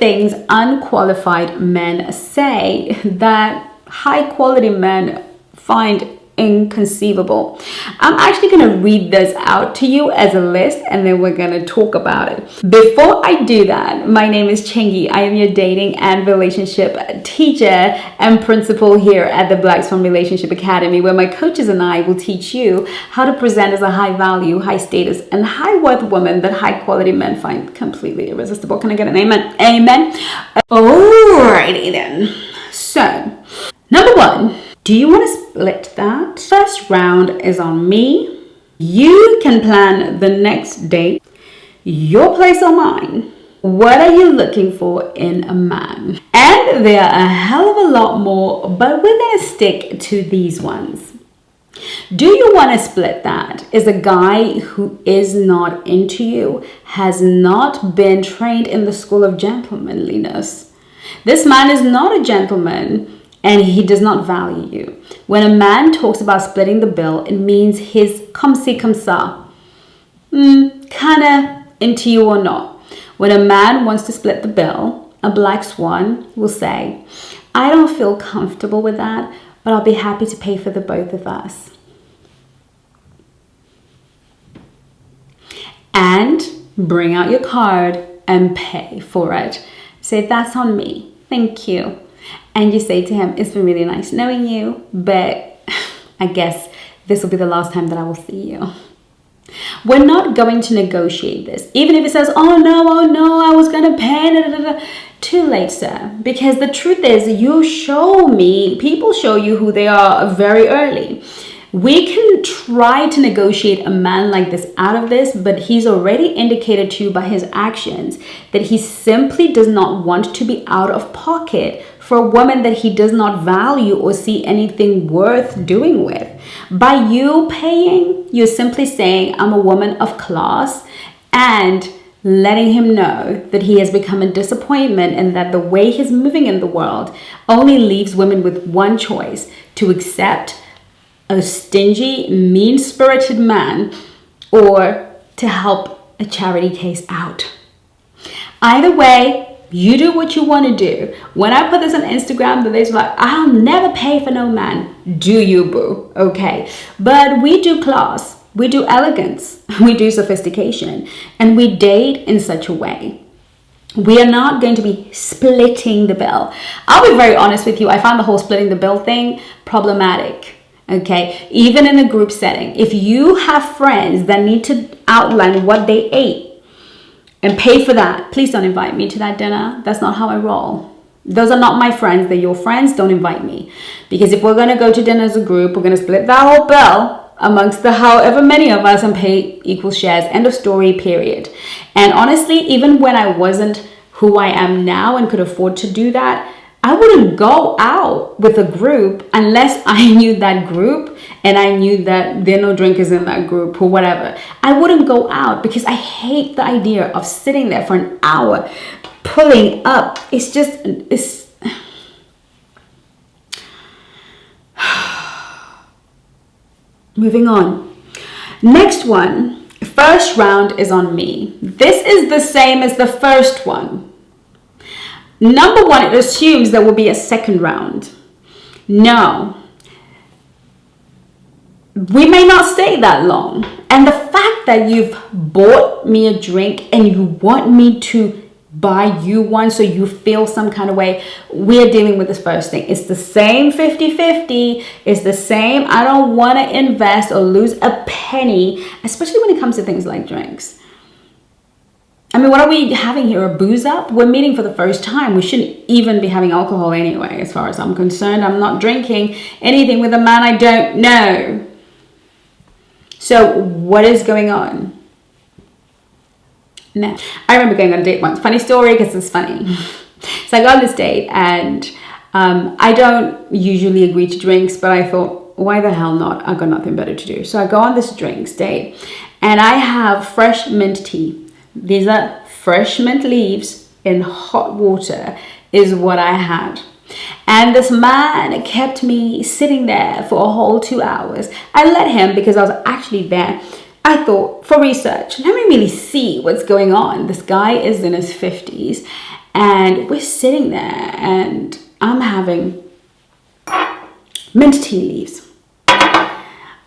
things unqualified men say that high quality men find inconceivable. I'm actually going to read this out to you as a list, and then we're going to talk about it. Before I do that, my name is Chengi. I am your dating and relationship teacher and principal here at the Black Swan Relationship Academy, where my coaches and I will teach you how to present as a high value, high status, and high worth woman that high quality men find completely irresistible. Can I get an amen? Amen. Alrighty then. So, number one. Do you want to split that? First round is on me. You can plan the next date, your place or mine. What are you looking for in a man? And there are a hell of a lot more, but we're going to stick to these ones. Do you want to split that? Is a guy who is not into you, has not been trained in the school of gentlemanliness. This man is not a gentleman, and he does not value you. When a man talks about splitting the bill, it means he's comme ci, comme ça. Kinda into you or not. When a man wants to split the bill, a black swan will say, I don't feel comfortable with that, but I'll be happy to pay for the both of us. And bring out your card and pay for it. Say, that's on me. Thank you. And you say to him, it's been really nice knowing you, but I guess this will be the last time that I will see you. We're not going to negotiate this. Even if it says, oh no, I was going to pay. Too late, sir. Because the truth is, people show you who they are very early. We can try to negotiate a man like this out of this, but he's already indicated to you by his actions that he simply does not want to be out of pocket for a woman that he does not value or see anything worth doing with. By you paying, you're simply saying, I'm a woman of class, and letting him know that he has become a disappointment and that the way he's moving in the world only leaves women with one choice: to accept a stingy, mean-spirited man, or to help a charity case out. Either way, you do what you want to do. When I put this on Instagram, the ladies were like, I'll never pay for no man. Do you, boo? Okay. But we do class, we do elegance, we do sophistication, and we date in such a way. We are not going to be splitting the bill. I'll be very honest with you. I found the whole splitting the bill thing problematic. Okay, even in a group setting, if you have friends that need to outline what they ate and pay for that, please don't invite me to that dinner. That's not how I roll. Those are not my friends. They're your friends. Don't invite me. Because if we're going to go to dinner as a group, we're going to split that whole bill amongst the however many of us and pay equal shares. End of story, period. And honestly, even when I wasn't who I am now and could afford to do that, I wouldn't go out with a group unless I knew that group and I knew that there are no drinkers in that group or whatever. I wouldn't go out because I hate the idea of sitting there for an hour pulling up. It's moving on. Next one, first round is on me. This is the same as the first one. Number one, it assumes there will be a second round. No. We may not stay that long. And the fact that you've bought me a drink and you want me to buy you one so you feel some kind of way, we're dealing with this first thing. It's the same 50-50. It's the same, I don't want to invest or lose a penny, especially when it comes to things like drinks. I mean, what are we having here? A booze up? We're meeting for the first time. We shouldn't even be having alcohol anyway, as far as I'm concerned. I'm not drinking anything with a man I don't know. So what is going on? No. I remember going on a date once. Funny story, because it's funny. So I got on this date, and I don't usually agree to drinks, but I thought, why the hell not? I've got nothing better to do. So I go on this drinks date, and I have fresh mint tea. These are fresh mint leaves in hot water is what I had. And this man kept me sitting there for a whole 2 hours. I let him because I was actually there I thought, for research, let me really see what's going on. This guy is in his 50s and we're sitting there and I'm having mint tea leaves.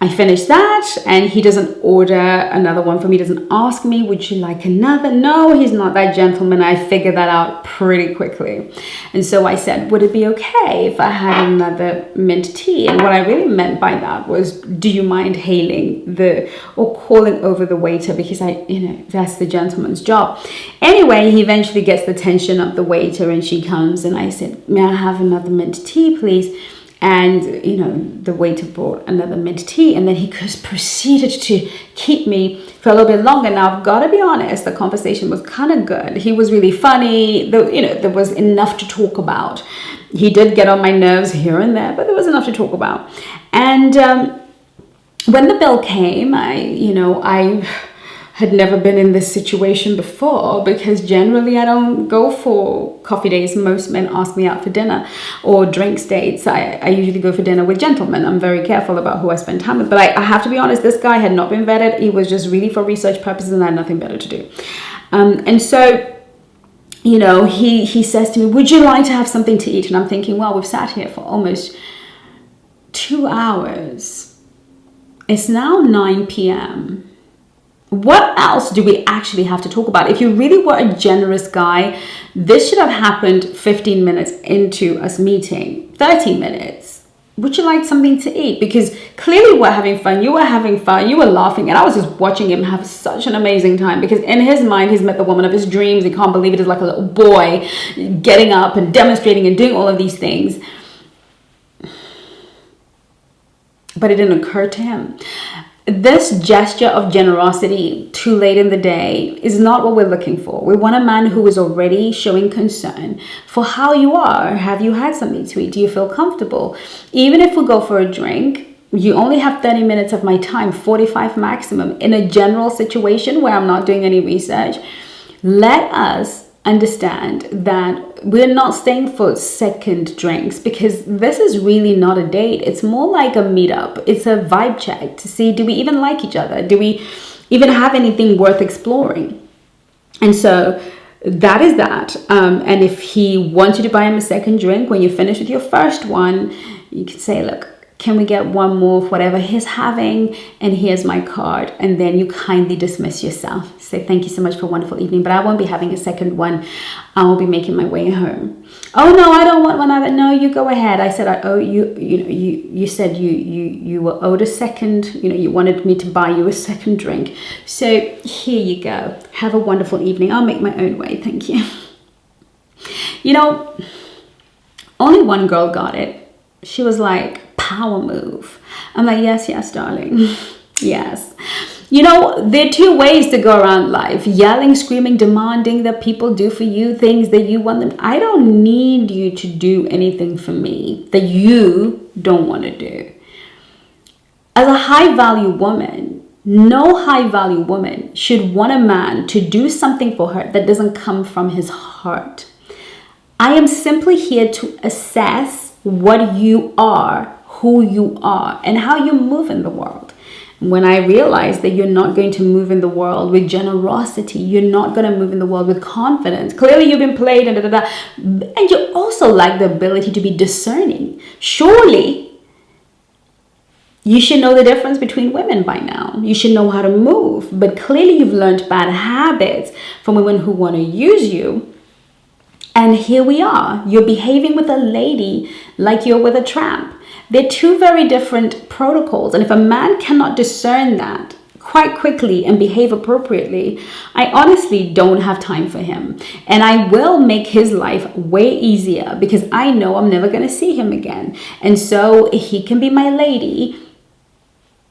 I finished that and he doesn't order another one for me, doesn't ask me, would you like another? No, he's not that gentleman. I figured that out pretty quickly. And so I said, would it be okay if I had another mint tea? And what I really meant by that was, do you mind hailing or calling over the waiter? Because that's the gentleman's job. Anyway, he eventually gets the attention of the waiter and she comes and I said, may I have another mint tea, please? And, the waiter brought another mint tea and then he just proceeded to keep me for a little bit longer. Now, I've got to be honest, the conversation was kind of good. He was really funny. There was enough to talk about. He did get on my nerves here and there, but there was enough to talk about. And when the bill came, I had never been in this situation before because generally I don't go for coffee dates. Most men ask me out for dinner or drinks dates. I usually go for dinner with gentlemen. I'm very careful about who I spend time with. But I have to be honest, this guy had not been vetted. He was just really for research purposes and I had nothing better to do. And so, he says to me, would you like to have something to eat? And I'm thinking, well, we've sat here for almost 2 hours. It's now 9 p.m. What else do we actually have to talk about? If you really were a generous guy, this should have happened 15 minutes into us meeting, 30 minutes. Would you like something to eat? Because clearly we're having fun. You were having fun. You were laughing. And I was just watching him have such an amazing time because in his mind, he's met the woman of his dreams. He can't believe it is like a little boy getting up and demonstrating and doing all of these things. But it didn't occur to him. This gesture of generosity too late in the day is not what we're looking for. We want a man who is already showing concern for how you are. Have you had something to eat? Do you feel comfortable? Even if we go for a drink, you only have 30 minutes of my time, 45 maximum, in a general situation where I'm not doing any research. Let us understand that we're not staying for second drinks because this is really not a date. It's more like a meetup. It's a vibe check to see, do we even like each other? Do we even have anything worth exploring? And so that is that. And if he wants you to buy him a second drink, when you finish with your first one, you can say, look, can we get one more of whatever he's having? And here's my card. And then you kindly dismiss yourself. Say, thank you so much for a wonderful evening, but I won't be having a second one. I will be making my way home. Oh, no, I don't want one either. No, you go ahead. I said, I owe you, you said you were owed a second, you wanted me to buy you a second drink. So here you go. Have a wonderful evening. I'll make my own way. Thank you. Only one girl got it. She was like, power move. I'm like, yes, darling. Yes. There are two ways to go around life. Yelling, screaming, demanding that people do for you things that you want them. I don't need you to do anything for me that you don't want to do. As a high value woman, no high value woman should want a man to do something for her that doesn't come from his heart. I am simply here to assess what you are, who you are, and how you move in the world. When I realize that you're not going to move in the world with generosity, you're not going to move in the world with confidence. Clearly you've been played and and you also lack the ability to be discerning. Surely you should know the difference between women by now. You should know how to move, but clearly you've learned bad habits from women who want to use you. And here we are. You're behaving with a lady like you're with a tramp. They're two very different protocols. And if a man cannot discern that quite quickly and behave appropriately, I honestly don't have time for him. And I will make his life way easier because I know I'm never going to see him again. And so he can be my lady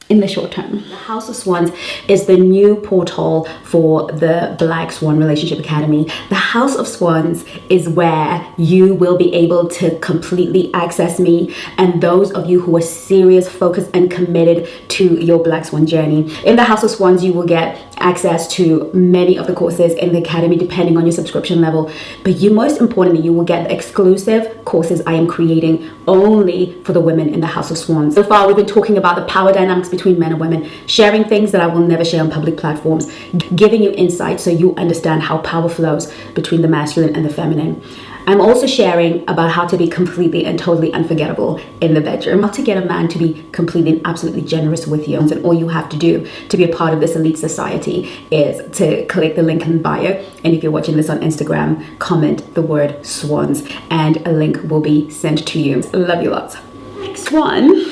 in the short term. The House of Swans is the new portal for the Black Swan Relationship Academy. The House of Swans is where you will be able to completely access me and those of you who are serious, focused, and committed to your Black Swan journey. In the House of Swans, you will get access to many of the courses in the academy depending on your subscription level. But most importantly, you will get the exclusive courses I am creating only for the women in the House of Swans. So far, we've been talking about the power dynamics between men and women, sharing things that I will never share on public platforms, giving you insight so you understand how power flows between the masculine and the feminine. I'm also sharing about how to be completely and totally unforgettable in the bedroom, how to get a man to be completely and absolutely generous with you. And all you have to do to be a part of this elite society is to click the link in bio. And if you're watching this on Instagram, comment the word swans and a link will be sent to you. Love you lots. Next one,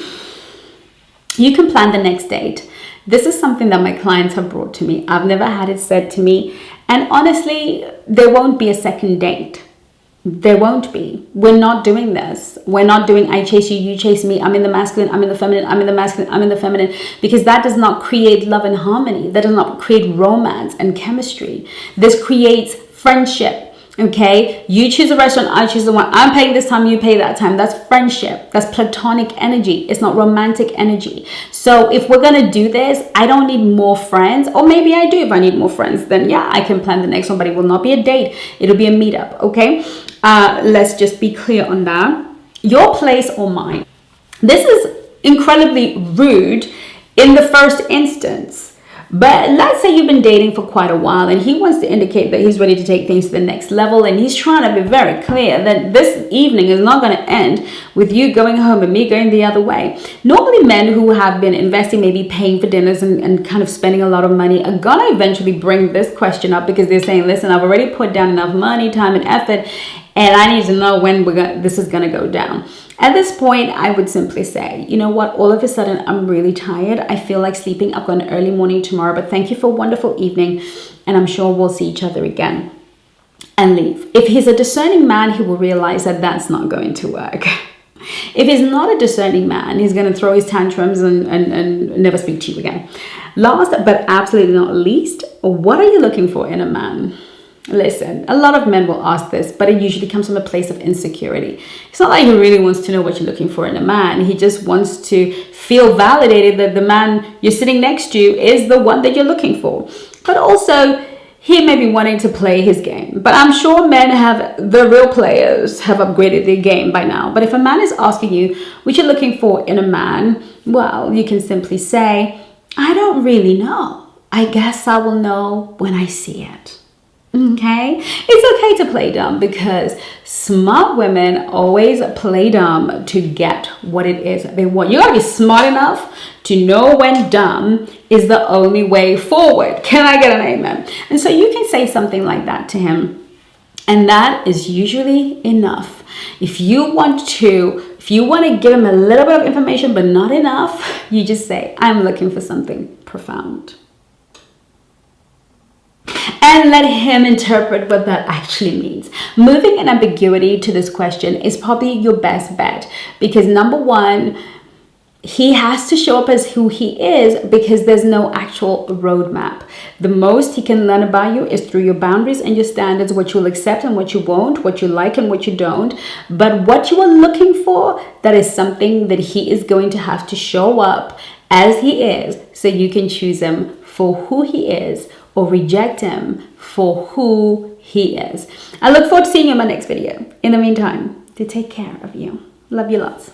you can plan the next date. This is something that my clients have brought to me. I've never had it said to me. And honestly, there won't be a second date. There won't be. We're not doing this. We're not doing I chase you, you chase me, I'm in the masculine, I'm in the feminine, I'm in the masculine, I'm in the feminine, because that does not create love and harmony. That does not create romance and chemistry. This creates friendship. Okay, you choose a restaurant, I choose the one. I'm paying this time, you pay that time. That's friendship. That's platonic energy. It's not romantic energy. So if we're gonna do this, I don't need more friends, or maybe I do. If I need more friends, then yeah, I can plan the next one, but it will not be a date. It'll be a meetup. Okay, let's just be clear on that. Your place or mine. This is incredibly rude in the first instance. But let's say you've been dating for quite a while and he wants to indicate that he's ready to take things to the next level, and he's trying to be very clear that this evening is not going to end with you going home and me going the other way. Normally men who have been investing, maybe paying for dinners and kind of spending a lot of money, are going to eventually bring this question up because they're saying, listen, I've already put down enough money, time and effort, and I need to know when this is going to go down. At this point, I would simply say, you know what, all of a sudden, I'm really tired. I feel like sleeping. I've got an early morning tomorrow, but thank you for a wonderful evening. And I'm sure we'll see each other again, and leave. If he's a discerning man, he will realize that that's not going to work. If he's not a discerning man, he's going to throw his tantrums and never speak to you again. Last but absolutely not least, what are you looking for in a man? Listen, a lot of men will ask this, but it usually comes from a place of insecurity. It's not like he really wants to know what you're looking for in a man. He just wants to feel validated that the man you're sitting next to is the one that you're looking for. But also, he may be wanting to play his game. But I'm sure the real players have upgraded their game by now. But if a man is asking you what you're looking for in a man, well, you can simply say, I don't really know. I guess I will know when I see it. Okay, it's okay to play dumb, because smart women always play dumb to get what it is they want. You gotta be smart enough to know when dumb is the only way forward. Can I get an amen? And so you can say something like that to him, and that is usually enough. If you want to give him a little bit of information but not enough, you just say, I'm looking for something profound. And let him interpret what that actually means. Moving an ambiguity to this question is probably your best bet, because number one, he has to show up as who he is, because there's no actual roadmap. The most he can learn about you is through your boundaries and your standards, what you'll accept and what you won't, what you like and what you don't. But what you are looking for, that is something that he is going to have to show up as he is, so you can choose him for who he is, or reject him for who he is. I look forward to seeing you in my next video. In the meantime, to take care of you. Love you lots.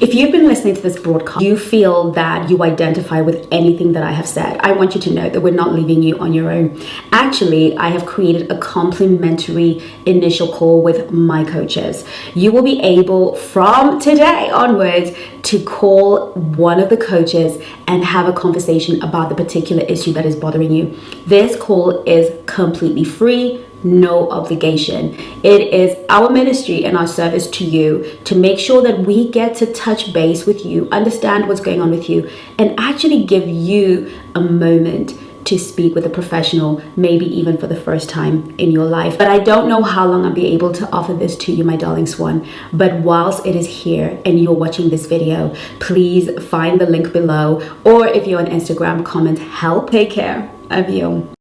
If you've been listening to this broadcast, you feel that you identify with anything that I have said, I want you to know that we're not leaving you on your own. Actually, I have created a complimentary initial call with my coaches. You will be able from today onwards to call one of the coaches and have a conversation about the particular issue that is bothering you. This call is completely free. No obligation. It is our ministry and our service to you to make sure that we get to touch base with you, understand what's going on with you, and actually give you a moment to speak with a professional, maybe even for the first time in your life. But I don't know how long I'll be able to offer this to you, my darling swan. But whilst it is here and you're watching this video, please find the link below, or if you're on Instagram, comment help. Take care of you.